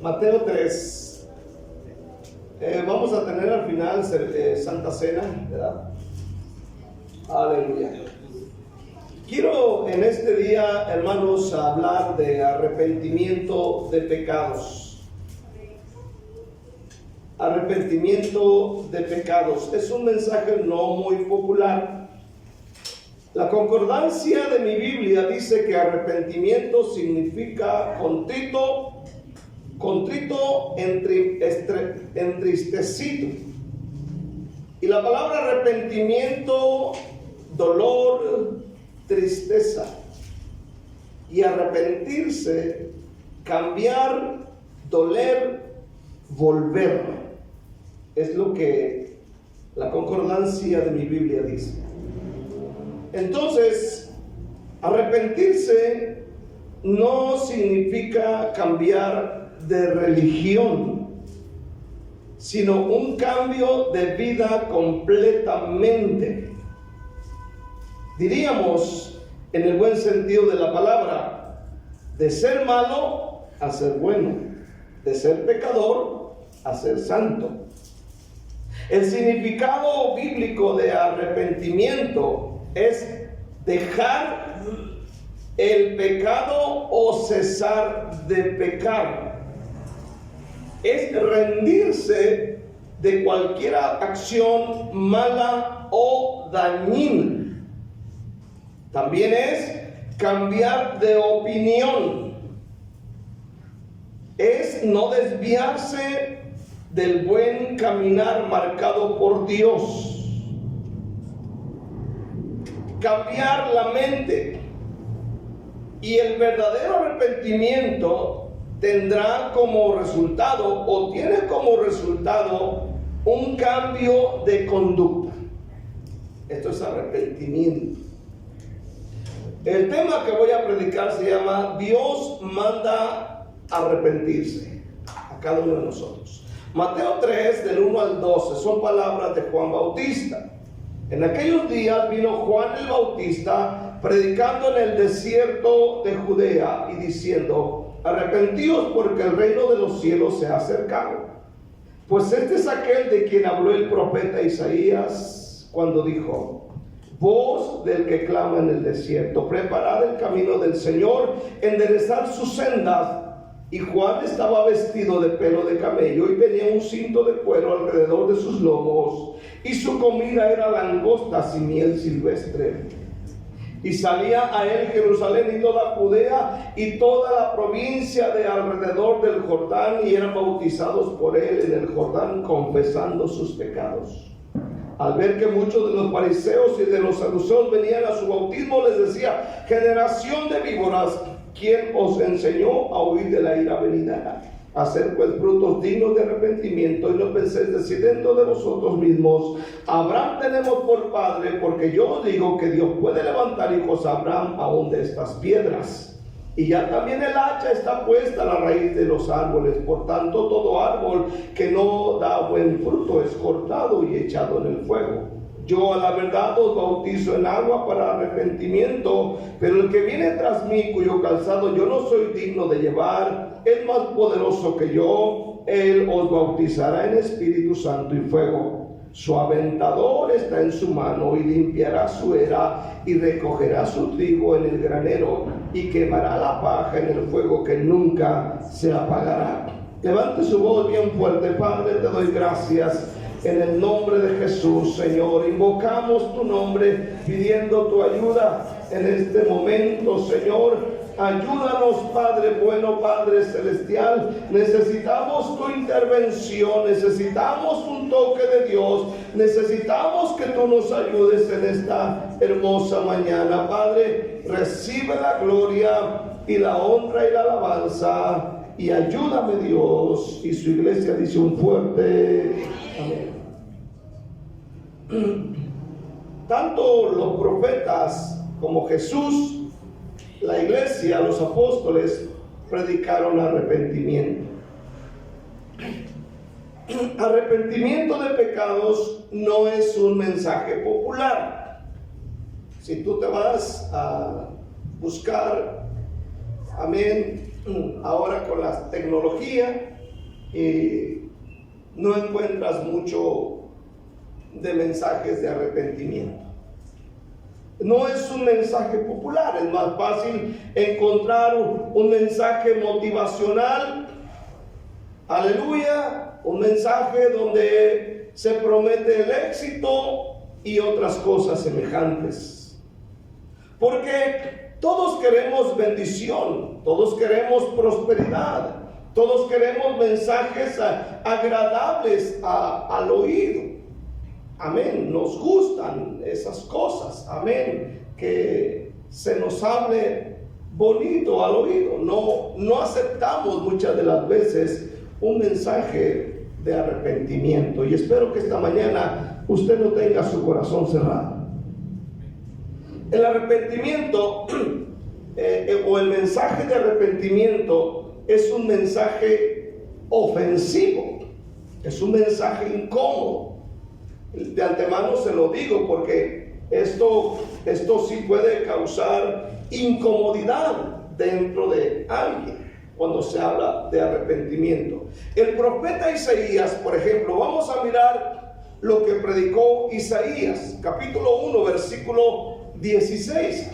Mateo 3. Vamos a tener al final Santa Cena, ¿verdad? Aleluya. Quiero en este día, hermanos, hablar de arrepentimiento de pecados. Arrepentimiento de pecados. Es un mensaje no muy popular. La concordancia de mi Biblia dice que arrepentimiento significa contrito, entristecido. Y la palabra arrepentimiento, dolor, tristeza. Y arrepentirse, cambiar, doler, volver. Es lo que la concordancia de mi Biblia dice. Entonces, arrepentirse no significa cambiar de religión, sino un cambio de vida completamente. Diríamos, en el buen sentido de la palabra, de ser malo a ser bueno, de ser pecador a ser santo. El significado bíblico de arrepentimiento es dejar el pecado o cesar de pecar. Es rendirse de cualquier acción mala o dañina. También es cambiar de opinión. Es no desviarse del buen caminar marcado por Dios. Cambiar la mente. Y el verdadero arrepentimiento tendrá como resultado o tiene como resultado un cambio de conducta. Esto es arrepentimiento. El tema que voy a predicar se llama Dios manda arrepentirse a cada uno de nosotros. Mateo 3 del 1 al 12 son palabras de Juan Bautista. En aquellos días vino Juan el Bautista predicando en el desierto de Judea y diciendo: arrepentíos porque el reino de los cielos se ha acercado. Pues este es aquel de quien habló el profeta Isaías cuando dijo: voz del que clama en el desierto, preparad el camino del Señor, enderezad sus sendas. Y Juan estaba vestido de pelo de camello y tenía un cinto de cuero alrededor de sus lomos, y su comida era langostas y miel silvestre. Y salía a él Jerusalén y toda Judea y toda la provincia de alrededor del Jordán, y eran bautizados por él en el Jordán, confesando sus pecados. Al ver que muchos de los fariseos y de los saduceos venían a su bautismo, les decía: generación de víboras, ¿quién os enseñó a huir de la ira venidera? Hacer pues frutos dignos de arrepentimiento, y no penséis decir dentro de vosotros mismos: Abraham tenemos por padre, porque yo os digo que Dios puede levantar hijos a Abraham aún de estas piedras. Y ya también el hacha está puesta a la raíz de los árboles. Por tanto, todo árbol que no da buen fruto es cortado y echado en el fuego. Yo a la verdad os bautizo en agua para arrepentimiento, pero el que viene tras mí, cuyo calzado yo no soy digno de llevar, es más poderoso que yo. Él os bautizará en Espíritu Santo y fuego. Su aventador está en su mano, y limpiará su era y recogerá su trigo en el granero, y quemará la paja en el fuego que nunca se apagará. Levante su voz bien fuerte. Padre, te doy gracias en el nombre de Jesús, Señor. Invocamos tu nombre pidiendo tu ayuda en este momento, Señor. Ayúdanos, Padre bueno, Padre celestial. Necesitamos tu intervención, necesitamos un toque de Dios, necesitamos que tú nos ayudes en esta hermosa mañana. Padre, recibe la gloria y la honra y la alabanza, y ayúdame, Dios. Y su iglesia dice un fuerte amén. Tanto los profetas como Jesús, la iglesia, los apóstoles, predicaron arrepentimiento. Arrepentimiento de pecados no es un mensaje popular. Si tú te vas a buscar, amén, ahora con la tecnología, y no encuentras mucho de mensajes de arrepentimiento. No es un mensaje popular, es más fácil encontrar un mensaje motivacional, aleluya, un mensaje donde se promete el éxito y otras cosas semejantes. Porque todos queremos bendición, todos queremos prosperidad, todos queremos mensajes agradables al oído. Amén, nos gustan esas cosas, amén, que se nos hable bonito al oído. No aceptamos muchas de las veces un mensaje de arrepentimiento, y espero que esta mañana usted no tenga su corazón cerrado. El arrepentimiento o el mensaje de arrepentimiento es un mensaje ofensivo, es un mensaje incómodo. De antemano se lo digo porque esto sí puede causar incomodidad dentro de alguien cuando se habla de arrepentimiento. El profeta Isaías, por ejemplo, vamos a mirar lo que predicó Isaías, capítulo 1, versículo 16.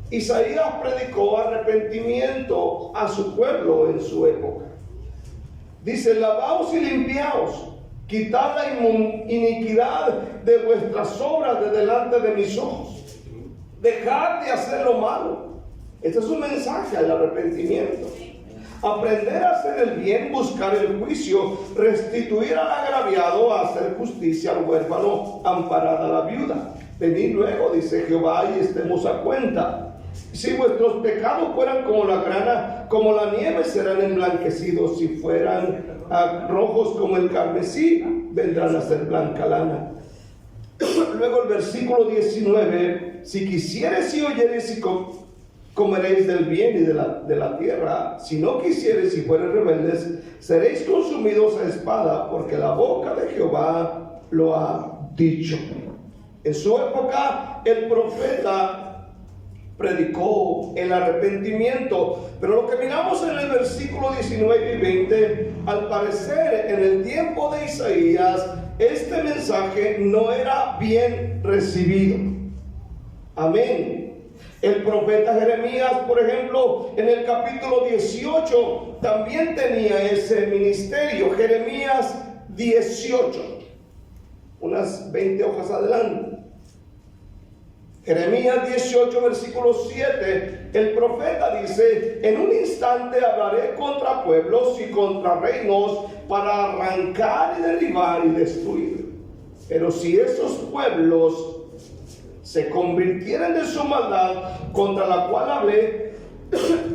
Isaías predicó arrepentimiento a su pueblo en su época. Dice: lavaos y limpiaos, quitad la iniquidad de vuestras obras de delante de mis ojos. Dejad de hacer lo malo. Este es un mensaje al arrepentimiento. Aprender a hacer el bien, buscar el juicio, restituir al agraviado, hacer justicia al huérfano, amparar a la viuda. Venid luego, dice Jehová, y estemos a cuenta. Si vuestros pecados fueran como la grana, como la nieve, serán emblanquecidos. Si fueran rojos como el carmesí, vendrán a ser blanca lana. Luego el versículo 19: si quisieres y oyeres y comeréis del bien y de la tierra. Si no quisieres y fueres rebeldes, seréis consumidos a espada, porque la boca de Jehová lo ha dicho. En su época el profeta predicó el arrepentimiento, pero lo que miramos en el versículo 19 y 20, al parecer en el tiempo de Isaías, este mensaje no era bien recibido. Amén. El profeta Jeremías, por ejemplo, en el capítulo 18, también tenía ese ministerio. Jeremías 18, unas 20 hojas adelante. Jeremías 18, versículo 7, el profeta dice: en un instante hablaré contra pueblos y contra reinos para arrancar y derribar y destruir. Pero si esos pueblos se convirtieran de su maldad contra la cual hablé,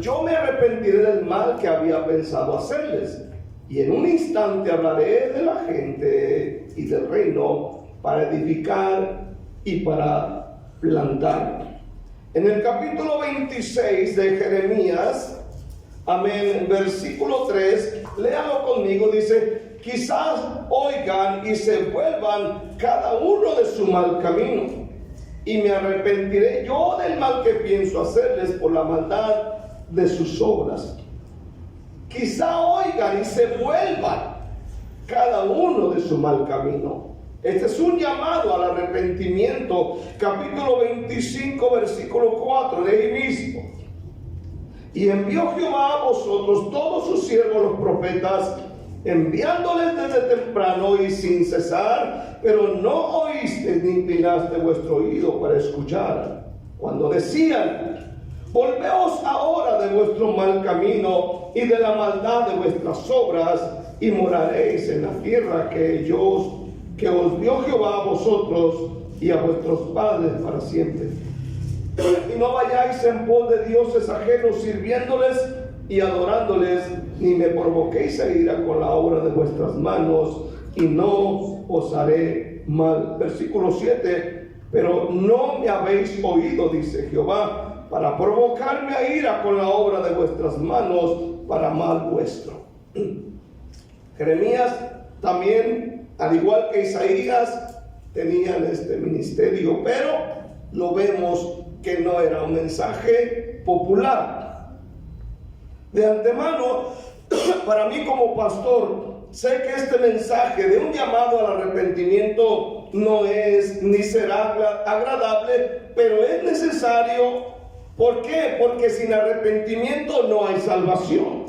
yo me arrepentiré del mal que había pensado hacerles. Y en un instante hablaré de la gente y del reino para edificar y para plantar. En el capítulo 26 de Jeremías, amén, versículo 3, léalo conmigo, dice: quizás oigan y se vuelvan cada uno de su mal camino, y me arrepentiré yo del mal que pienso hacerles por la maldad de sus obras. Quizá oigan y se vuelvan cada uno de su mal camino. Este es un llamado al arrepentimiento. Capítulo 25, versículo 4, de ahí mismo. Y envió Jehová a vosotros todos sus siervos los profetas, enviándoles desde temprano y sin cesar, pero no oísteis ni inclinaste vuestro oído para escuchar. Cuando decían: volveos ahora de vuestro mal camino y de la maldad de vuestras obras, y moraréis en la tierra que os dio Jehová a vosotros y a vuestros padres para siempre. Y no vayáis en pos de dioses ajenos, sirviéndoles y adorándoles, ni me provoquéis a ira con la obra de vuestras manos, y no os haré mal. Versículo 7: pero no me habéis oído, dice Jehová, para provocarme a ira con la obra de vuestras manos, para mal vuestro. Jeremías también, al igual que Isaías, tenían este ministerio, pero lo vemos que no era un mensaje popular. De antemano, para mí como pastor, sé que este mensaje de un llamado al arrepentimiento no es ni será agradable, pero es necesario. ¿Por qué? Porque sin arrepentimiento no hay salvación,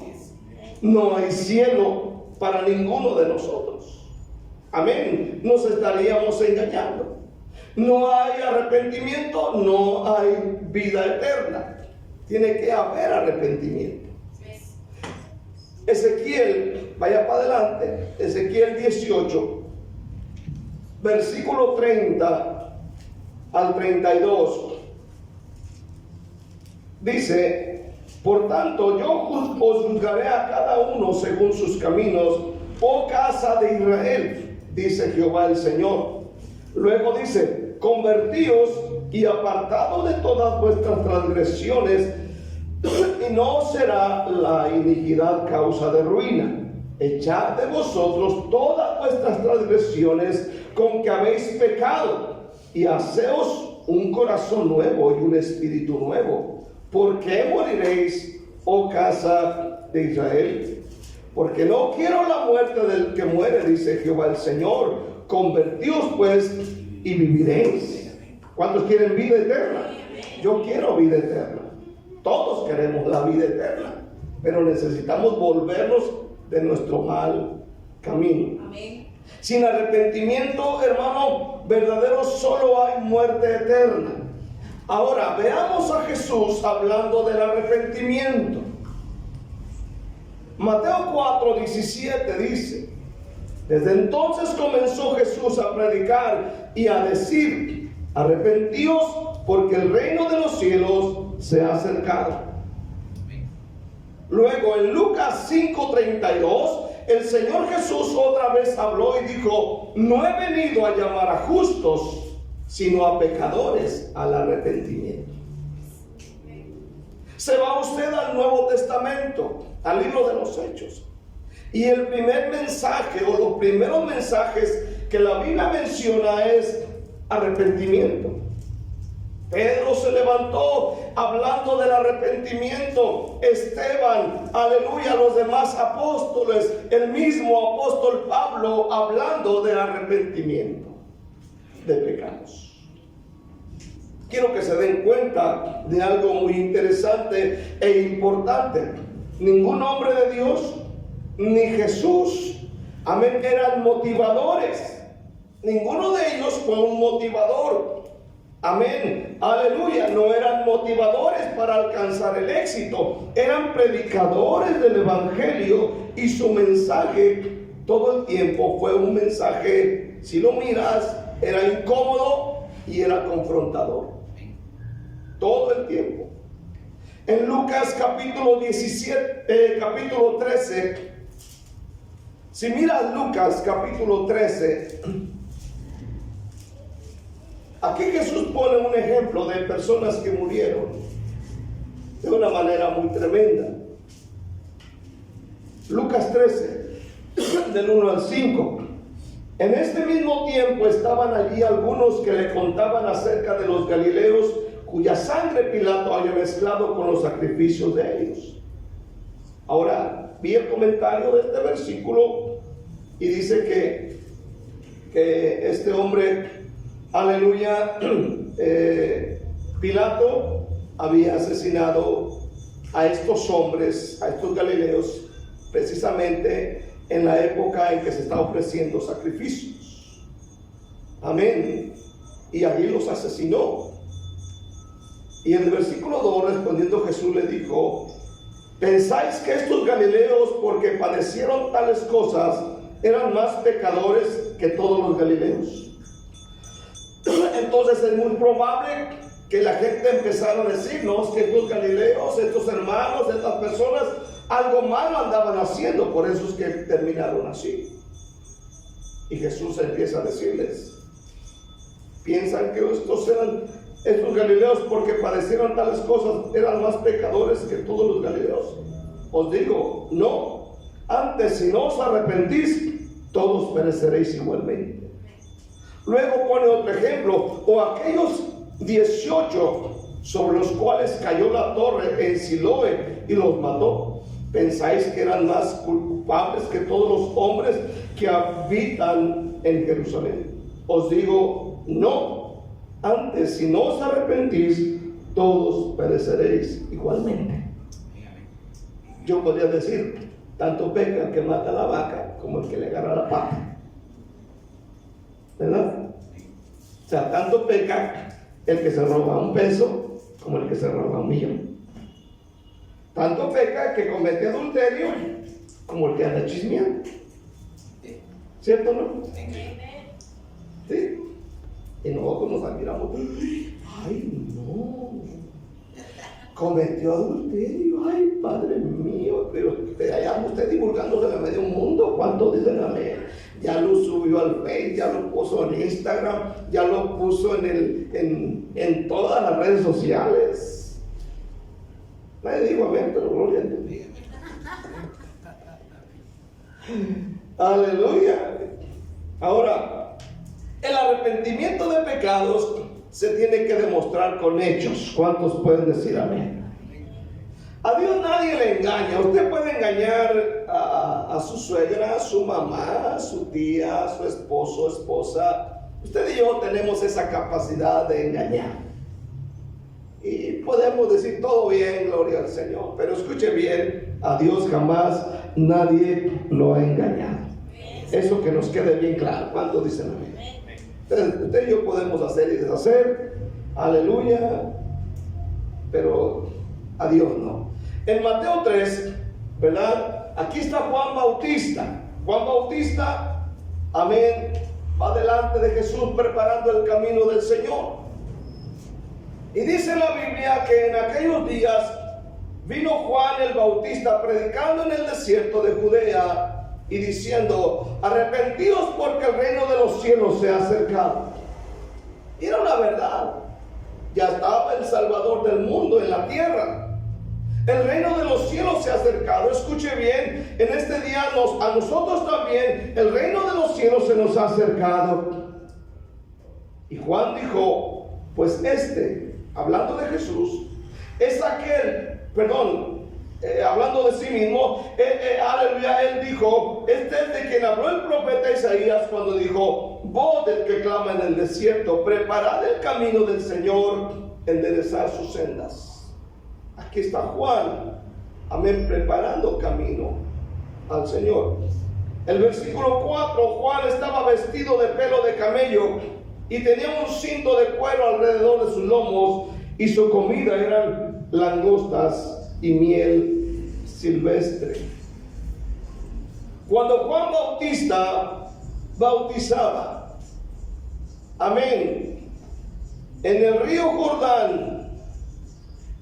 no hay cielo para ninguno de nosotros. Amén. Nos estaríamos engañando. No hay arrepentimiento, no hay vida eterna. Tiene que haber arrepentimiento. Ezequiel, vaya para adelante, Ezequiel 18, versículo 30 al 32. Dice: por tanto, yo os juzgaré a cada uno según sus caminos, oh casa de Israel, dice Jehová el Señor. Luego dice: convertíos y apartados de todas vuestras transgresiones, y no será la iniquidad causa de ruina. Echad de vosotros todas vuestras transgresiones con que habéis pecado, y haceos un corazón nuevo y un espíritu nuevo. ¿Por qué moriréis, oh casa de Israel? Porque no quiero la muerte del que muere, dice Jehová el Señor. Convertíos pues y viviréis. ¿Cuántos quieren vida eterna? Yo quiero vida eterna. Todos queremos la vida eterna, pero necesitamos volvernos de nuestro mal camino. Amén. Sin arrepentimiento, hermano, verdadero, solo hay muerte eterna. Ahora, veamos a Jesús hablando del arrepentimiento. Mateo 4:17 dice: desde entonces comenzó Jesús a predicar y a decir: arrepentíos, porque el reino de los cielos se ha acercado. Luego en Lucas 5:32, el Señor Jesús otra vez habló y dijo: no he venido a llamar a justos, sino a pecadores al arrepentimiento. Se va usted al Nuevo Testamento, al libro de los Hechos, y el primer mensaje o los primeros mensajes que la Biblia menciona es arrepentimiento. Pedro se levantó hablando del arrepentimiento. Esteban, aleluya, los demás apóstoles, el mismo apóstol Pablo hablando de arrepentimiento de pecados. Quiero que se den cuenta de algo muy interesante e importante. Ningún hombre de Dios, ni Jesús, amén, eran motivadores. Ninguno de ellos fue un motivador. Amén, aleluya. No eran motivadores para alcanzar el éxito. Eran predicadores del evangelio, y su mensaje todo el tiempo fue un mensaje, si lo miras, era incómodo y era confrontador. Todo el tiempo. En Lucas capítulo 13, si miras Lucas capítulo 13, aquí Jesús pone un ejemplo de personas que murieron de una manera muy tremenda. Lucas 13, del 1 al 5. En este mismo tiempo estaban allí algunos que le contaban acerca de los galileos, cuya sangre Pilato había mezclado con los sacrificios de ellos. Ahora, vi el comentario de este versículo y dice que este hombre, aleluya, Pilato había asesinado a estos hombres, a estos galileos, precisamente en la época en que se está ofreciendo sacrificios. Amén. Y allí los asesinó. Y en el versículo 2, respondiendo Jesús le dijo: ¿pensáis que estos galileos, porque padecieron tales cosas, eran más pecadores que todos los galileos? Entonces es muy probable que la gente empezara a decirnos que estos galileos, estos hermanos, estas personas, algo malo andaban haciendo, por eso es que terminaron así. Y Jesús empieza a decirles: ¿piensan que estos galileos, porque padecieron tales cosas, eran más pecadores que todos los galileos? Os digo, no. Antes, si no os arrepentís, todos pereceréis igualmente. Luego pone otro ejemplo: o aquellos 18 sobre los cuales cayó la torre en Siloé y los mató, pensáis que eran más culpables que todos los hombres que habitan en Jerusalén. Os digo, no. Antes, si no os arrepentís, todos pereceréis igualmente. Yo podría decir, tanto peca el que mata a la vaca como el que le agarra la pata, ¿verdad? O sea, tanto peca el que se roba un peso como el que se roba un millón. Tanto peca el que comete adulterio como el que anda chismeando. ¿Cierto o no? Sí. Y nosotros nos admiramos. Ay, no. Cometió adulterio. Ay, Padre mío. Pero allá anda usted divulgándole a medio mundo. ¿Cuánto dicen amén? Ya lo subió al Facebook, ya lo puso en Instagram, ya lo puso en todas las redes sociales. Nadie dijo amén, pero gloria a Dios. Aleluya. Ahora, el arrepentimiento de pecados se tiene que demostrar con hechos. ¿Cuántos pueden decir amén? A Dios nadie le engaña. Usted puede engañar a su suegra, a su mamá, a su tía, a su esposo, esposa. Usted y yo tenemos esa capacidad de engañar. Y podemos decir todo bien, gloria al Señor. Pero escuche bien, a Dios jamás nadie lo ha engañado. Eso que nos quede bien claro. ¿Cuántos dicen amén? Entonces, usted y yo podemos hacer y deshacer. Aleluya. Pero a Dios no. En Mateo 3, ¿verdad? Aquí está Juan Bautista. Juan Bautista, amén, va delante de Jesús preparando el camino del Señor. Y dice la Biblia que en aquellos días vino Juan el Bautista predicando en el desierto de Judea y diciendo: arrepentíos porque el reino de los cielos se ha acercado. Y era una verdad. Ya estaba el Salvador del mundo en la tierra. El reino de los cielos se ha acercado. Escuche bien, en este día a nosotros también el reino de los cielos se nos ha acercado. Y Juan dijo: pues hablando de Jesús, es aquel, hablando de sí mismo, aleluya, él dijo, es de quien habló el profeta Isaías cuando dijo: voz del que clama en el desierto, preparad el camino del Señor, enderezar sus sendas. Aquí está Juan, amén, preparando camino al Señor. El versículo 4, Juan estaba vestido de pelo de camello y tenía un cinto de cuero alrededor de sus lomos, y su comida eran langostas y miel silvestre. Cuando Juan Bautista bautizaba, amén, en el río Jordán,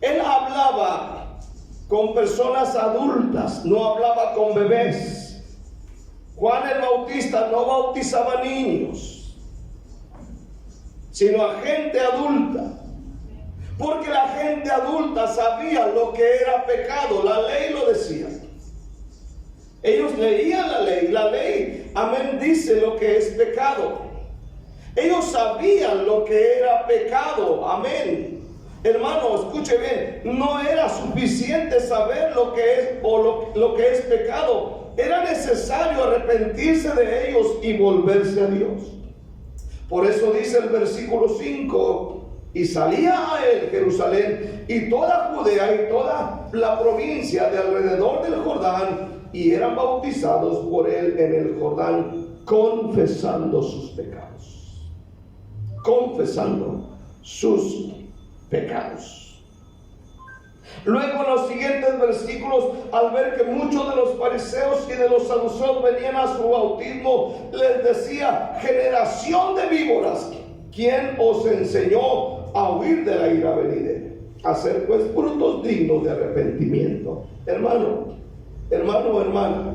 él hablaba con personas adultas, no hablaba con bebés. Juan el Bautista no bautizaba niños, sino a gente adulta. Porque la gente adulta sabía lo que era pecado, la ley lo decía. Ellos leían la ley, amén, dice lo que es pecado. Ellos sabían lo que era pecado, amén. Hermano, escuche bien, no era suficiente saber lo que es lo que es pecado. Era necesario arrepentirse de ellos y volverse a Dios. Por eso dice el versículo 5: y salía a él Jerusalén y toda Judea y toda la provincia de alrededor del Jordán, y eran bautizados por él en el Jordán, confesando sus pecados. Confesando sus pecados. Luego en los siguientes versículos, al ver que muchos de los fariseos y de los saduceos venían a su bautismo, les decía: generación de víboras, ¿quién os enseñó a huir de la ira venidera? Hacer pues frutos dignos de arrepentimiento. Hermano, hermana,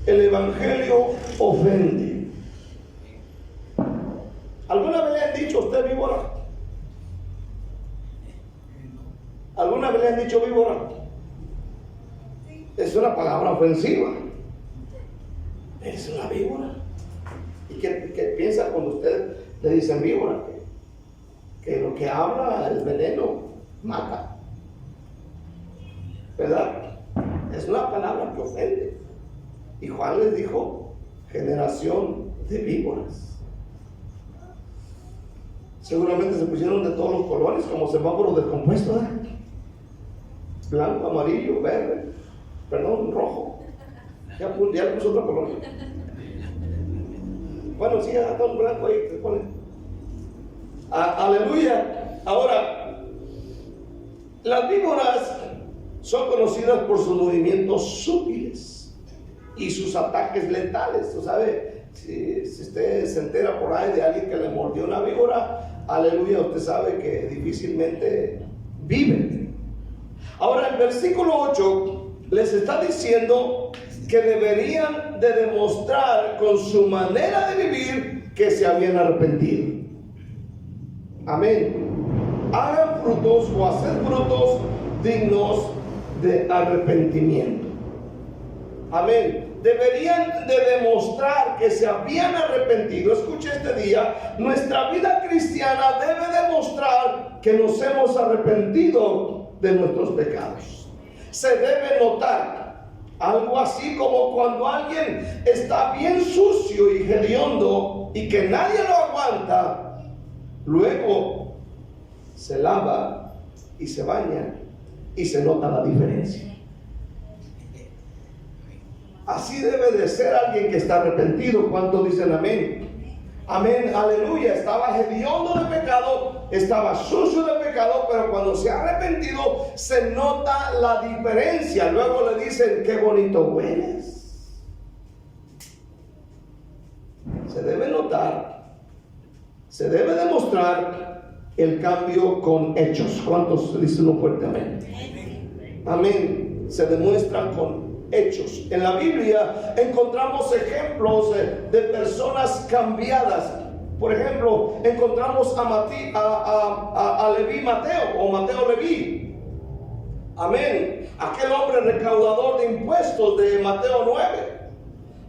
el evangelio ofende. ¿Alguna vez le han dicho a usted víbora? ¿Alguna vez le han dicho víbora? Es una palabra ofensiva. Es una víbora. ¿Y qué piensa cuando usted le dicen víbora? Que lo que habla, el veneno, mata. ¿Verdad? Es una palabra que ofende. Y Juan les dijo, generación de víboras. Seguramente se pusieron de todos los colores, como semáforos descompuestos, ¿eh? Blanco, amarillo, verde, perdón, rojo. Ya puso otro color. Bueno, sí, hasta un blanco ahí se pone. Aleluya. Ahora, las víboras son conocidas por sus movimientos sutiles y sus ataques letales. Tú sabes, si usted se entera por ahí de alguien que le mordió una víbora, aleluya, usted sabe que difícilmente vive. Ahora, el versículo 8 les está diciendo que deberían de demostrar con su manera de vivir que se habían arrepentido. Amén. Hagan frutos o haced frutos dignos de arrepentimiento. Amén. Deberían de demostrar que se habían arrepentido. Escuche este día, nuestra vida cristiana debe demostrar que nos hemos arrepentido de nuestros pecados. Se debe notar algo así como cuando alguien está bien sucio y hediondo y que nadie lo aguanta, luego se lava y se baña y se nota la diferencia. Así debe de ser alguien que está arrepentido. ¿Cuántos dicen amén? Amén, aleluya. Estaba hediondo de pecado, estaba sucio de pecado, pero cuando se ha arrepentido se nota la diferencia. Luego le dicen, qué bonito hueles. Se debe notar, se debe demostrar el cambio con hechos. ¿Cuántos dicen un fuerte amén? Amén. Se demuestra con hechos. En la Biblia encontramos ejemplos de personas cambiadas. Por ejemplo, encontramos a Leví Mateo, o Mateo Leví. Amén. Aquel hombre recaudador de impuestos de Mateo 9.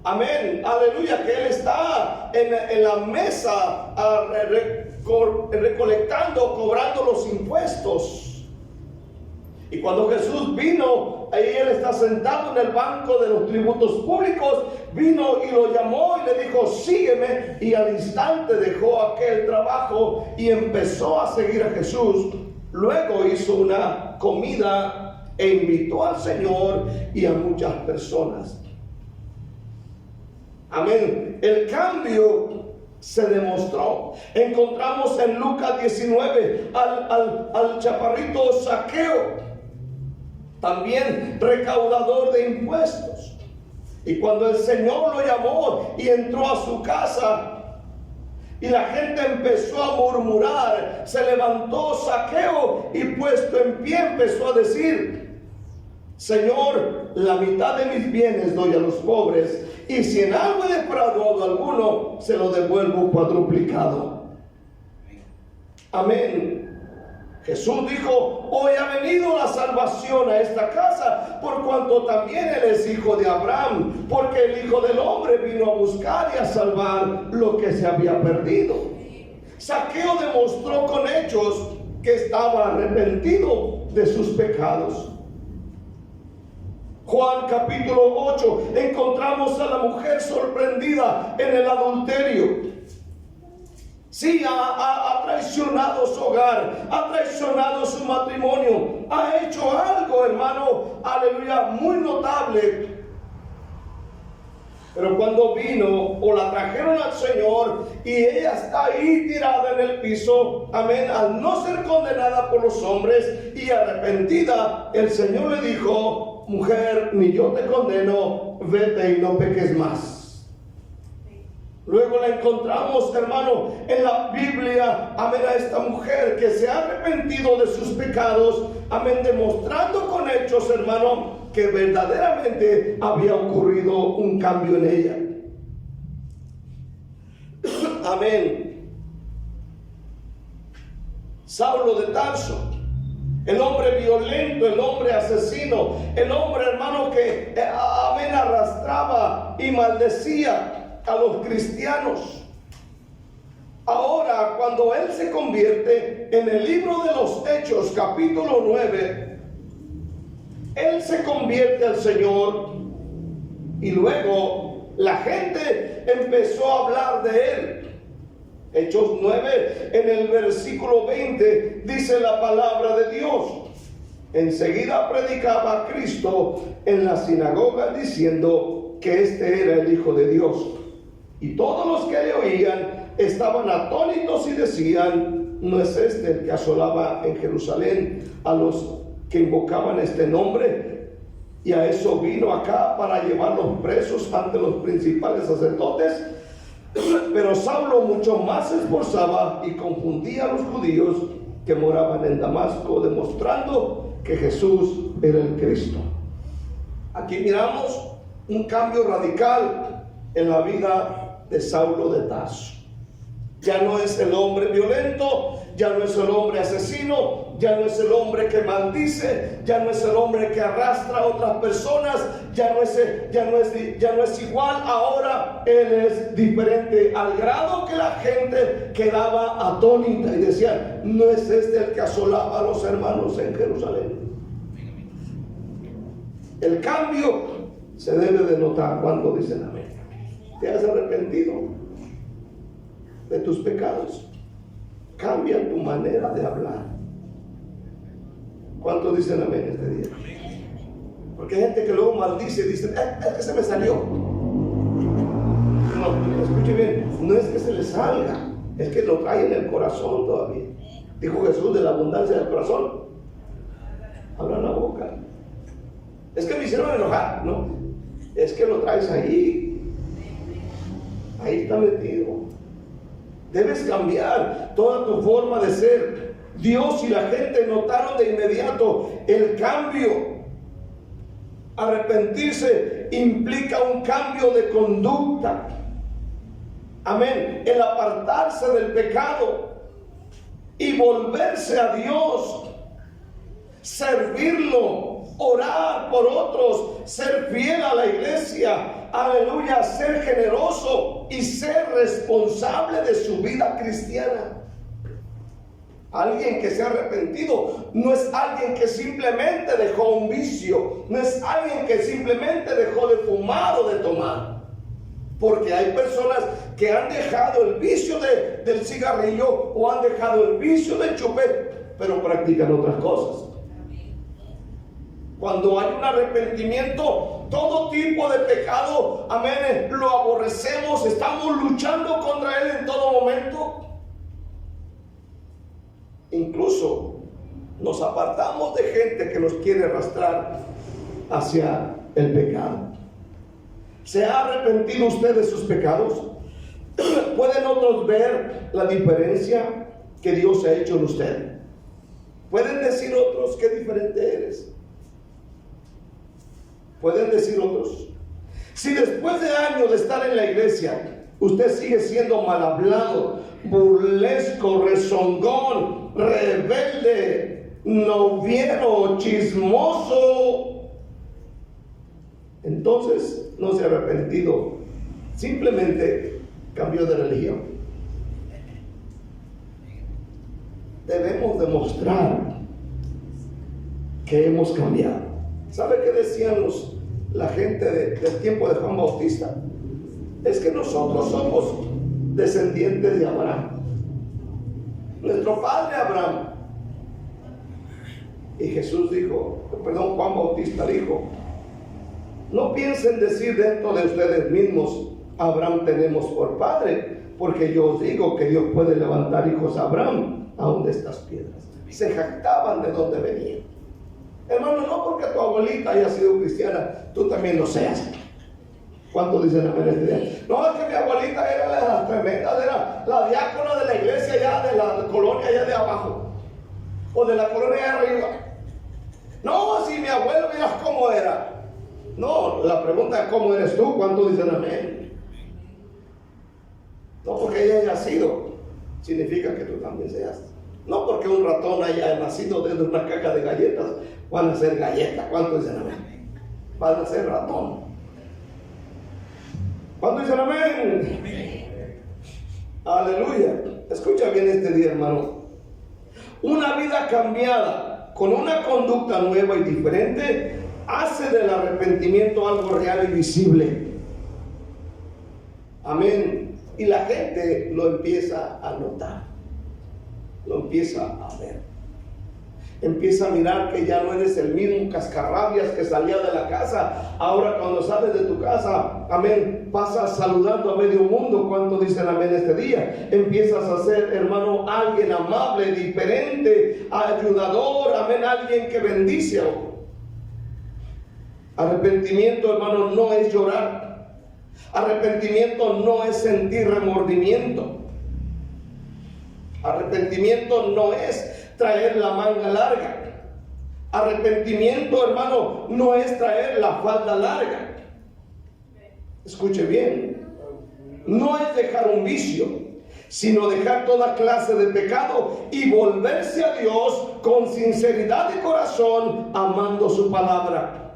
Amén. Aleluya. Que él está en la mesa recolectando, cobrando los impuestos. Y cuando Jesús vino, ahí él está sentado en el banco de los tributos públicos, vino y lo llamó y le dijo, sígueme, y al instante dejó aquel trabajo y empezó a seguir a Jesús. Luego hizo una comida e invitó al Señor y a muchas personas. Amén. El cambio se demostró. Encontramos en Lucas 19 al chaparrito Zaqueo, también recaudador de impuestos. Y cuando el Señor lo llamó y entró a su casa y la gente empezó a murmurar, se levantó Zaqueo y puesto en pie empezó a decir, Señor, la mitad de mis bienes doy a los pobres, y si en algo he defraudado a alguno, se lo devuelvo cuadruplicado. Amén. Jesús dijo, hoy ha venido la salvación a esta casa, por cuanto también él es hijo de Abraham, porque el Hijo del Hombre vino a buscar y a salvar lo que se había perdido. Zaqueo demostró con hechos que estaba arrepentido de sus pecados. Juan capítulo 8, encontramos a la mujer sorprendida en el adulterio. Sí, ha traicionado su hogar, ha traicionado su matrimonio, ha hecho algo, hermano, aleluya, muy notable. Pero cuando vino o la trajeron al Señor y ella está ahí tirada en el piso, amén, al no ser condenada por los hombres y arrepentida, el Señor le dijo, mujer, ni yo te condeno, vete y no peques más. Luego la encontramos, hermano, en la Biblia, amén, a esta mujer que se ha arrepentido de sus pecados, amén, demostrando con hechos, hermano, que verdaderamente había ocurrido un cambio en ella. Amén. Saulo de Tarso, el hombre violento, el hombre asesino, el hombre, hermano, que amén, arrastraba y maldecía a los cristianos. Ahora, cuando él se convierte, en el libro de los Hechos, capítulo 9, Él se convierte al Señor y luego la gente empezó a hablar de él. Hechos 9, en el versículo 20, dice la palabra de Dios: enseguida predicaba a Cristo en la sinagoga diciendo que este era el Hijo de Dios. Y todos los que le oían estaban atónitos y decían: ¿no es este el que asolaba en Jerusalén a los que invocaban este nombre? Y a eso vino acá, para llevarlos presos ante los principales sacerdotes. Pero Saulo mucho más se esforzaba y confundía a los judíos que moraban en Damasco, demostrando que Jesús era el Cristo. Aquí miramos un cambio radical en la vida de Saulo de Tarso. Ya no es el hombre violento, ya no es el hombre asesino, ya no es el hombre que maldice, ya no es el hombre que arrastra a otras personas, ya no es igual. Ahora él es diferente, al grado que la gente quedaba atónita y decía: ¿no es este el que asolaba a los hermanos en Jerusalén? El cambio se debe de notar cuando dicen amén. ¿Te has arrepentido de tus pecados? Cambia tu manera de hablar. ¿Cuántos dicen amén este día? Porque hay gente que luego maldice y dice: es que se me salió. No, escuche bien, no es que se le salga, es que lo trae en el corazón todavía. Dijo Jesús: de la abundancia del corazón habla la boca. Es que me hicieron enojar. No, es que lo traes ahí. Ahí está metido. Debes cambiar toda tu forma de ser. Dios y la gente notaron de inmediato el cambio. Arrepentirse implica un cambio de conducta. Amén. El apartarse del pecado y volverse a Dios, servirlo, orar por otros, ser fiel a la iglesia, aleluya, ser generoso y ser responsable de su vida cristiana. Alguien que se ha arrepentido no es alguien que simplemente dejó un vicio, no es alguien que simplemente dejó de fumar o de tomar. Porque hay personas que han dejado el vicio del cigarrillo o han dejado el vicio del chupete, pero practican otras cosas. Cuando hay un arrepentimiento, todo tipo de pecado, amén, lo aborrecemos, estamos luchando contra él en todo momento. Incluso nos apartamos de gente que nos quiere arrastrar hacia el pecado. ¿Se ha arrepentido usted de sus pecados? ¿Pueden otros ver la diferencia que Dios ha hecho en usted? ¿Pueden decir otros qué diferente eres? ¿Pueden decir otros? Si después de años de estar en la iglesia, usted sigue siendo mal hablado, burlesco, rezongón, rebelde, noviero, chismoso, entonces no se ha arrepentido, simplemente cambió de religión. Debemos demostrar que hemos cambiado. ¿Sabe qué decían la gente del tiempo de Juan Bautista? Es que nosotros somos descendientes de Abraham, nuestro padre Abraham. Y Jesús dijo, Juan Bautista dijo: no piensen decir dentro de ustedes mismos: Abraham tenemos por padre, porque yo os digo que Dios puede levantar hijos a Abraham aún de estas piedras. Se jactaban de dónde venían. Hermano, no porque tu abuelita haya sido cristiana, tú también lo seas. ¿Cuántos dicen amén este día? No, es que mi abuelita era la tremenda, era la diácona de la iglesia allá, de la colonia allá de abajo, o de la colonia de arriba. No, si mi abuelo, miras cómo era. No, la pregunta es: ¿cómo eres tú? ¿Cuántos dicen amén? No porque ella haya sido, significa que tú también seas. No porque un ratón haya nacido dentro de una caja de galletas, van a ser galletas. ¿Cuántos dicen amén? Van a ser ratón. ¿Cuántos dicen amén? Amén. Aleluya. Escucha bien este día, hermano. Una vida cambiada, con una conducta nueva y diferente, hace del arrepentimiento algo real y visible. Amén. Y la gente lo empieza a notar, lo empieza a ver. Empieza a mirar que ya no eres el mismo cascarrabias que salía de la casa. Ahora cuando sales de tu casa, amén, pasas saludando a medio mundo. ¿Cuánto dicen amén este día? Empiezas a ser, hermano, alguien amable, diferente, ayudador, amén, alguien que bendice. Arrepentimiento, hermano, no es llorar. Arrepentimiento no es sentir remordimiento. Arrepentimiento no es traer la manga larga. Arrepentimiento, hermano, no es traer la falda larga. Escuche bien. No es dejar un vicio, sino dejar toda clase de pecado y volverse a Dios con sinceridad de corazón, amando su palabra.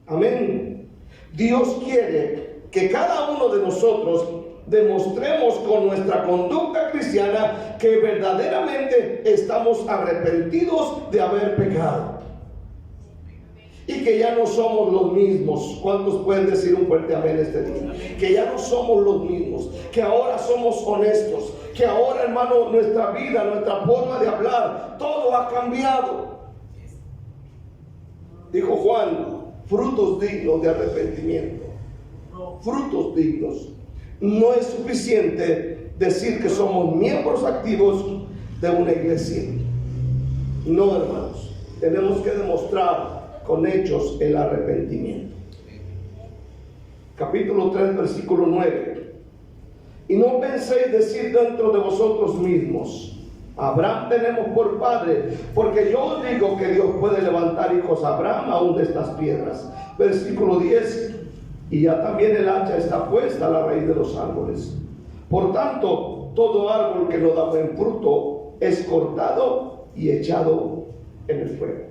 Amén. Dios quiere que cada uno de nosotros demostremos con nuestra conducta cristiana que verdaderamente estamos arrepentidos de haber pecado y que ya no somos los mismos. ¿Cuántos pueden decir un fuerte amén este día? Que ya no somos los mismos, que ahora somos honestos, que ahora, hermano, nuestra vida, nuestra forma de hablar, todo ha cambiado. Dijo Juan, frutos dignos de arrepentimiento, frutos dignos. No es suficiente decir que somos miembros activos de una iglesia. No, hermanos, tenemos que demostrar con hechos el arrepentimiento. Capítulo 3, versículo 9. Y no penséis decir dentro de vosotros mismos: Abraham tenemos por padre, porque yo os digo que Dios puede levantar hijos a Abraham aún de estas piedras. Versículo 10. Y ya también el hacha está puesta a la raíz de los árboles. Por tanto, todo árbol que no da buen fruto es cortado y echado en el fuego.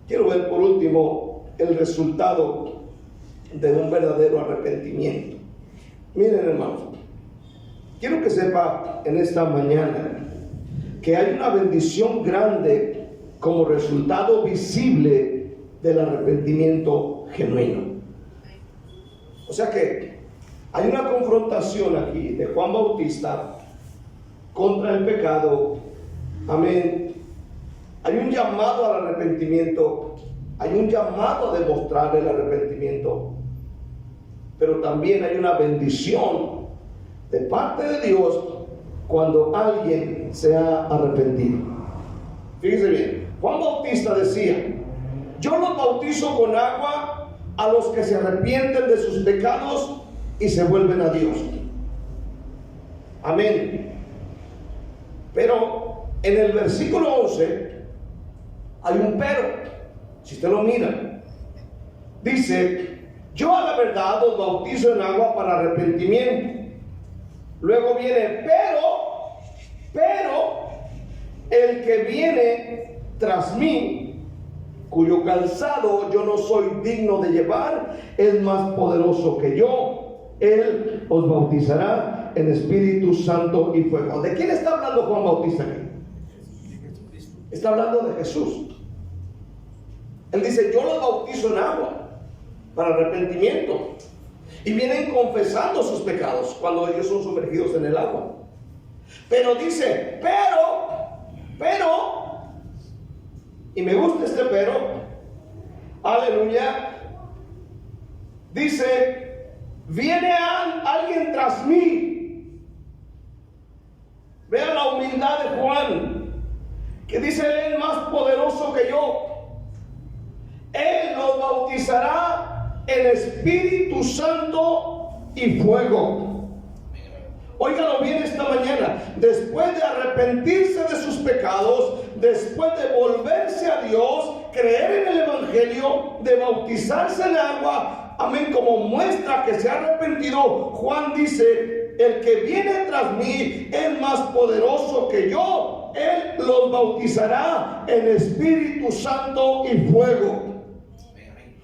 Quiero ver por último el resultado de un verdadero arrepentimiento. Miren, hermanos, quiero que sepa en esta mañana que hay una bendición grande como resultado visible del arrepentimiento genuino. O sea que hay una confrontación aquí de Juan Bautista contra el pecado. Amén. Hay un llamado al arrepentimiento, hay un llamado a demostrar el arrepentimiento, pero también hay una bendición de parte de Dios cuando alguien se ha arrepentido. Fíjense bien, Juan Bautista decía: yo los bautizo con agua a los que se arrepienten de sus pecados y se vuelven a Dios. Amén. Pero en el versículo 11 hay un pero. Si usted lo mira, dice: yo a la verdad os bautizo en agua para arrepentimiento. Luego viene pero el que viene tras mí, cuyo calzado yo no soy digno de llevar, es más poderoso que yo. Él os bautizará en Espíritu Santo y fuego. ¿De quién está hablando Juan Bautista aquí? Está hablando de Jesús. Él dice: yo los bautizo en agua para arrepentimiento. Y vienen confesando sus pecados cuando ellos son sumergidos en el agua. Pero dice, pero, y me gusta este pero, aleluya, dice: viene alguien tras mí. Vean la humildad de Juan, que dice: él es más poderoso que yo. Él los bautizará en Espíritu Santo y fuego. Óigalo bien esta mañana. Después de arrepentirse de sus pecados, después de volverse a Dios, creer en el Evangelio, de bautizarse en agua, amén, como muestra que se ha arrepentido, Juan dice: el que viene tras mí es más poderoso que yo. Él los bautizará en Espíritu Santo y fuego.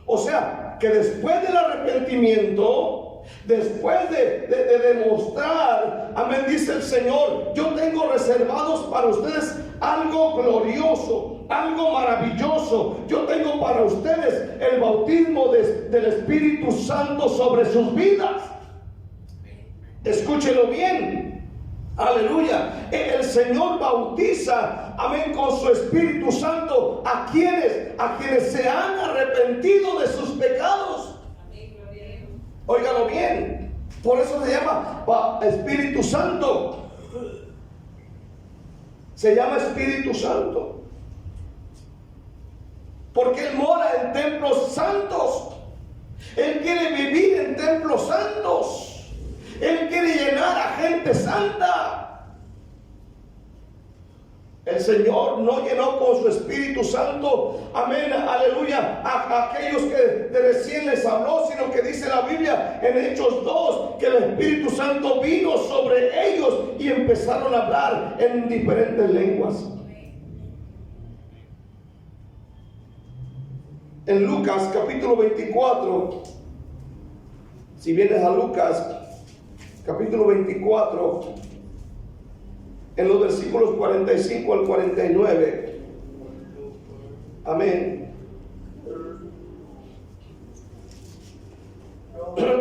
O sea, que después del arrepentimiento, después de demostrar, amén, dice el Señor: yo tengo reservados para ustedes algo glorioso, algo maravilloso. Yo tengo para ustedes el bautismo del Espíritu Santo sobre sus vidas. Escúchelo bien. Aleluya. El Señor bautiza, amén, con su Espíritu Santo a quienes se han arrepentido de sus pecados. Óigalo bien. Por eso se llama Espíritu Santo. Se llama Espíritu Santo porque Él mora en templos santos. Él quiere vivir en templos santos. Él quiere llenar a gente santa. El Señor no llenó con su Espíritu Santo, amén, aleluya, a aquellos que de recién les habló, sino que dice la Biblia en Hechos 2 que el Espíritu Santo vino sobre ellos y empezaron a hablar en diferentes lenguas. En Lucas capítulo 24, si vienes a Lucas capítulo 24, en los versículos 45 al 49, amén.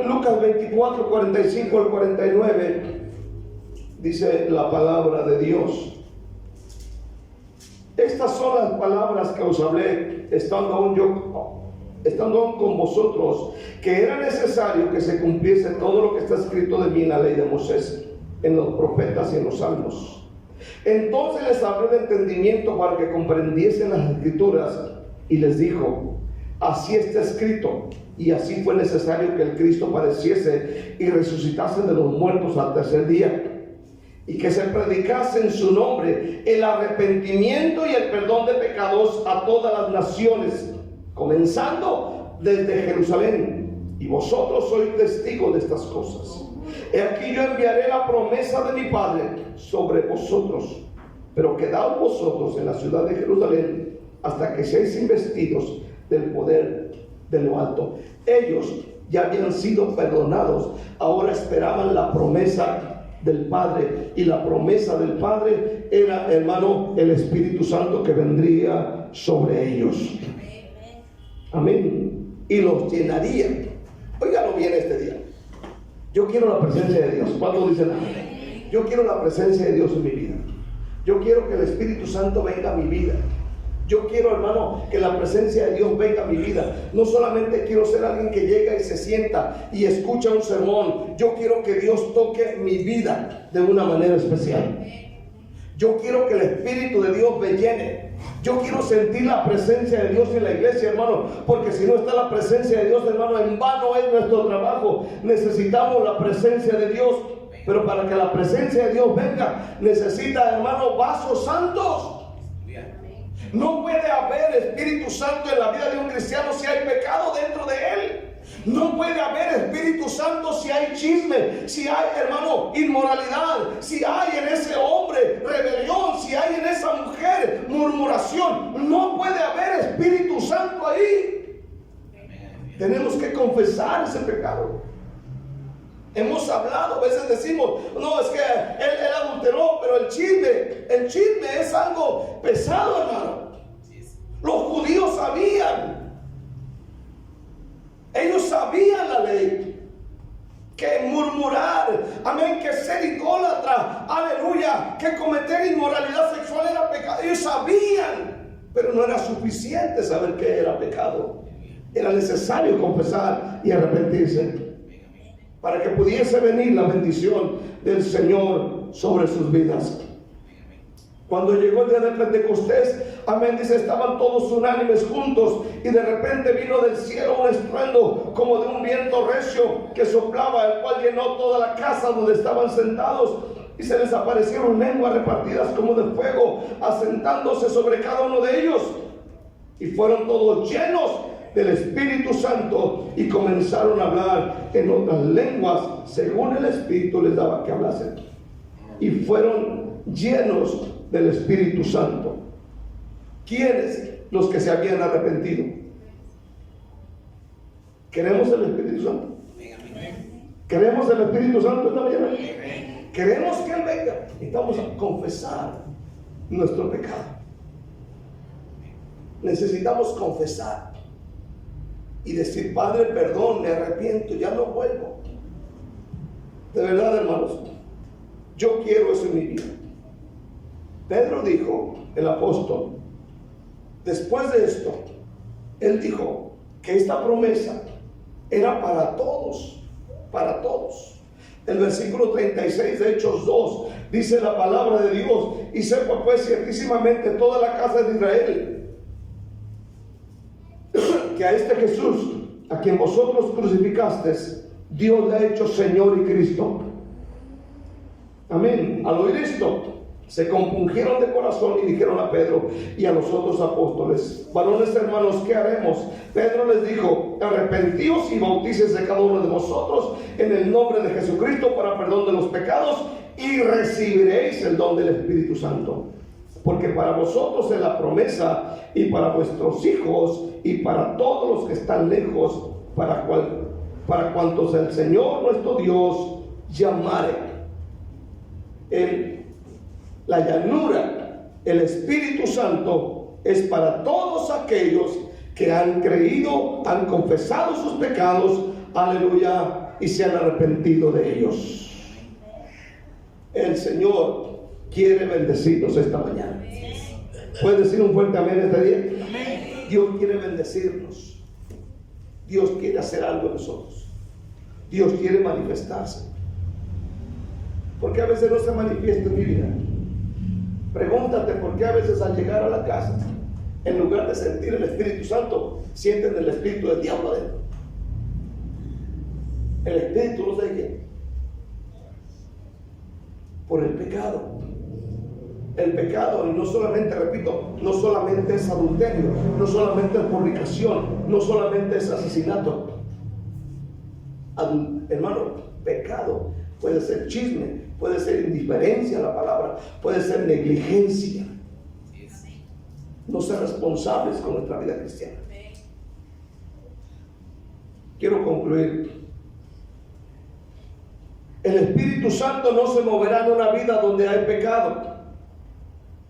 Lucas 24, 45 al 49, dice la palabra de Dios. Estas son las palabras que os hablé, estando aún con vosotros, que era necesario que se cumpliese todo lo que está escrito de mí en la ley de Moisés, en los profetas y en los salmos. Entonces les abrió el entendimiento para que comprendiesen las escrituras, y les dijo: así está escrito, y así fue necesario que el Cristo padeciese y resucitase de los muertos al tercer día, y que se predicase en su nombre el arrepentimiento y el perdón de pecados a todas las naciones, comenzando desde Jerusalén. Y vosotros sois testigos de estas cosas. He aquí yo enviaré la promesa de mi Padre sobre vosotros, pero quedaos vosotros en la ciudad de Jerusalén hasta que seáis investidos del poder de lo alto. Ellos ya habían sido perdonados, ahora esperaban la promesa del Padre, y la promesa del Padre era, hermano, el Espíritu Santo que vendría sobre ellos. Amén. Y los llenaría. Óigalo bien este día. Yo quiero la presencia de Dios. ¿Cuántos dicen amén? Yo quiero la presencia de Dios en mi vida. Yo quiero que el Espíritu Santo venga a mi vida. Yo quiero, hermano, que la presencia de Dios venga a mi vida. No solamente quiero ser alguien que llega y se sienta y escucha un sermón. Yo quiero que Dios toque mi vida de una manera especial. Yo quiero que el Espíritu de Dios me llene. Yo quiero sentir la presencia de Dios en la iglesia, hermano, porque si no está la presencia de Dios, hermano, en vano es nuestro trabajo. Necesitamos la presencia de Dios, pero para que la presencia de Dios venga, necesita, hermano, vasos santos. No puede haber Espíritu Santo en la vida de un cristiano si hay pecado dentro de él. No puede haber Espíritu Santo si hay chisme, si hay, hermano, inmoralidad, si hay en ese hombre rebelión, si hay en esa mujer murmuración. No puede haber Espíritu Santo ahí. Tenemos que confesar ese pecado. Hemos hablado, a veces decimos: no, es que él adulteró, pero el chisme es algo pesado, hermano. Los judíos sabían. Ellos sabían la ley. Que murmurar, amén, que ser idólatra, aleluya, que cometer inmoralidad sexual era pecado. Ellos sabían, pero no era suficiente saber que era pecado. Era necesario confesar y arrepentirse para que pudiese venir la bendición del Señor sobre sus vidas. Cuando llegó el día de Pentecostés, amén, dice, estaban todos unánimes juntos, y de repente vino del cielo un estruendo como de un viento recio que soplaba, el cual llenó toda la casa donde estaban sentados, y se les aparecieron lenguas repartidas como de fuego, asentándose sobre cada uno de ellos, y fueron todos llenos del Espíritu Santo y comenzaron a hablar en otras lenguas según el Espíritu les daba que hablasen, y fueron llenos del Espíritu Santo. ¿Quiénes? Los que se habían arrepentido. ¿Queremos el Espíritu Santo? ¿Queremos el Espíritu Santo esta mañana? ¿Queremos que Él venga? Necesitamos confesar nuestro pecado. Necesitamos confesar y decir: Padre, perdón, me arrepiento, ya no vuelvo. De verdad, hermanos, yo quiero eso en mi vida. Pedro dijo, el apóstol, después de esto, él dijo que esta promesa era para todos, para todos. El versículo 36 de Hechos 2 dice la palabra de Dios: y sepa pues ciertísimamente toda la casa de Israel que a este Jesús, a quien vosotros crucificasteis, Dios le ha hecho Señor y Cristo. Amén. Al oír esto, se compungieron de corazón y dijeron a Pedro y a los otros apóstoles: varones hermanos, ¿qué haremos? Pedro les dijo: arrepentíos y bautícese cada uno de vosotros en el nombre de Jesucristo para perdón de los pecados, y recibiréis el don del Espíritu Santo. Porque para vosotros es la promesa, y para vuestros hijos, y para todos los que están lejos, para cuantos el Señor nuestro Dios llamare. La llanura, el Espíritu Santo, es para todos aquellos que han creído, han confesado sus pecados, aleluya, y se han arrepentido de ellos. El Señor quiere bendecirnos esta mañana. ¿Puedes decir un fuerte amén este día? Dios quiere bendecirnos. Dios quiere hacer algo en nosotros. Dios quiere manifestarse. ¿Por qué a veces no se manifiesta en mi vida? Pregúntate por qué a veces al llegar a la casa, en lugar de sentir el Espíritu Santo, sienten el espíritu del diablo adentro. El espíritu no sé qué. Por el pecado. El pecado, y no solamente, repito, no solamente es adulterio, no solamente es fornicación, no solamente es asesinato. Hermano, pecado puede ser chisme, puede ser indiferencia a la palabra, puede ser negligencia. No ser responsables con nuestra vida cristiana. Quiero concluir. El Espíritu Santo no se moverá en una vida donde hay pecado.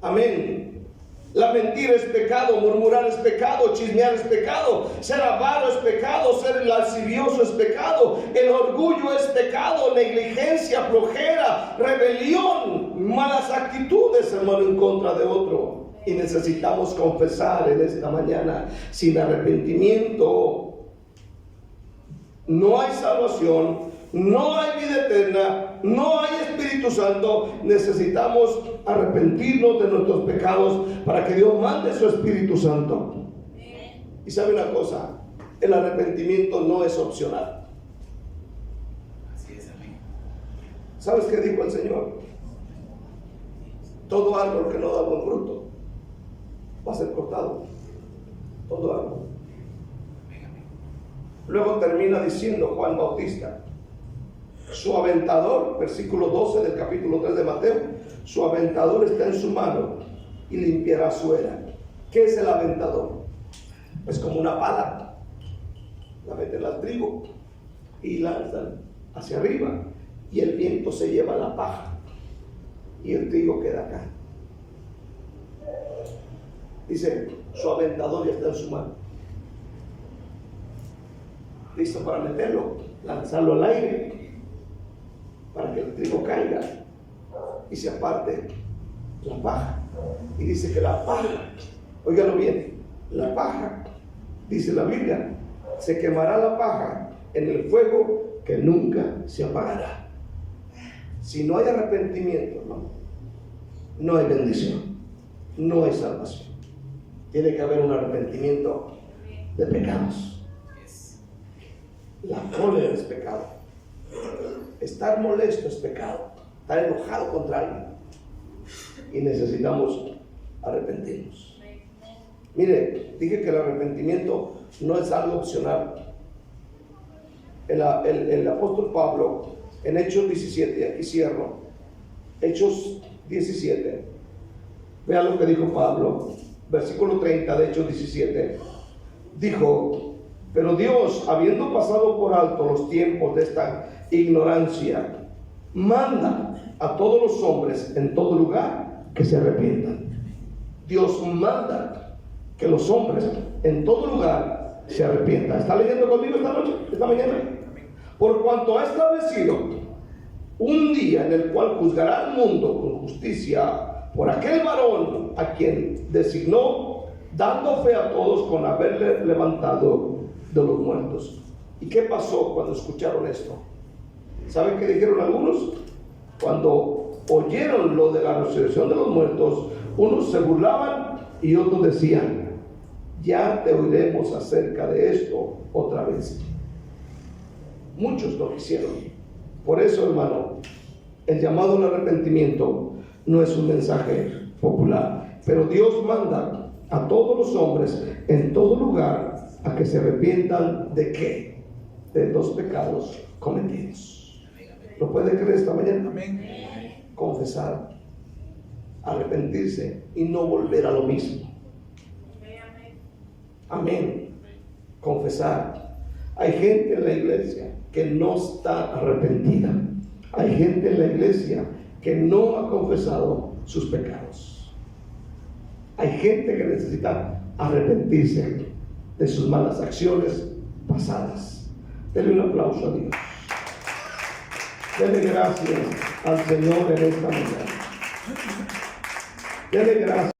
Amén. La mentira es pecado, murmurar es pecado, chismear es pecado, ser avaro es pecado, ser lascivioso es pecado, el orgullo es pecado, negligencia, flojera, rebelión, malas actitudes, hermano, en contra de otro. Y necesitamos confesar en esta mañana: sin arrepentimiento no hay salvación, no hay vida eterna, no hay Espíritu Santo. Necesitamos arrepentirnos de nuestros pecados para que Dios mande su Espíritu Santo. Y sabe una cosa, el arrepentimiento no es opcional. Así es, amén. ¿Sabes qué dijo el Señor? Todo árbol que no da buen fruto va a ser cortado. Todo árbol. Luego termina diciendo Juan Bautista: su aventador, versículo 12 del capítulo 3 de Mateo, su aventador está en su mano y limpiará su era. ¿Qué es el aventador? Es como una pala. La meten al trigo y lanzan hacia arriba, y el viento se lleva la paja y el trigo queda acá. Dice: su aventador ya está en su mano, listo para meterlo, lanzarlo al aire, para que el trigo caiga y se aparte la paja. Y dice que la paja, óigalo bien, la paja, dice la Biblia, se quemará la paja en el fuego que nunca se apagará. Si no hay arrepentimiento, no hay bendición, no hay salvación. Tiene que haber un arrepentimiento de pecados. La cólera es pecado. Estar molesto es pecado. Estar enojado contra alguien. Y necesitamos arrepentirnos. Mire, dije que el arrepentimiento no es algo opcional. El apóstol Pablo, en Hechos 17, y aquí cierro, Hechos 17, vean lo que dijo Pablo, versículo 30 de Hechos 17, dijo: pero Dios, habiendo pasado por alto los tiempos de esta ignorancia, manda a todos los hombres en todo lugar que se arrepientan. Dios manda que los hombres en todo lugar se arrepientan. ¿Está leyendo conmigo esta noche, esta mañana? Por cuanto ha establecido un día en el cual juzgará al mundo con justicia por aquel varón a quien designó, dando fe a todos con haberle levantado de los muertos. ¿Y qué pasó cuando escucharon esto? ¿Saben qué dijeron algunos? Cuando oyeron lo de la resurrección de los muertos, unos se burlaban y otros decían: ya te oiremos acerca de esto otra vez. Muchos lo quisieron. Por eso, hermano, el llamado al arrepentimiento no es un mensaje popular, pero Dios manda a todos los hombres en todo lugar a que se arrepientan ¿de qué? De los pecados cometidos. ¿Lo puede creer esta mañana? Amén. Confesar, arrepentirse y no volver a lo mismo. Amén. Confesar. Hay gente en la iglesia que no está arrepentida. Hay gente en la iglesia que no ha confesado sus pecados. Hay gente que necesita arrepentirse de sus malas acciones pasadas. Denle un aplauso a Dios. Denle gracias al Señor en esta mañana. Denle gracias.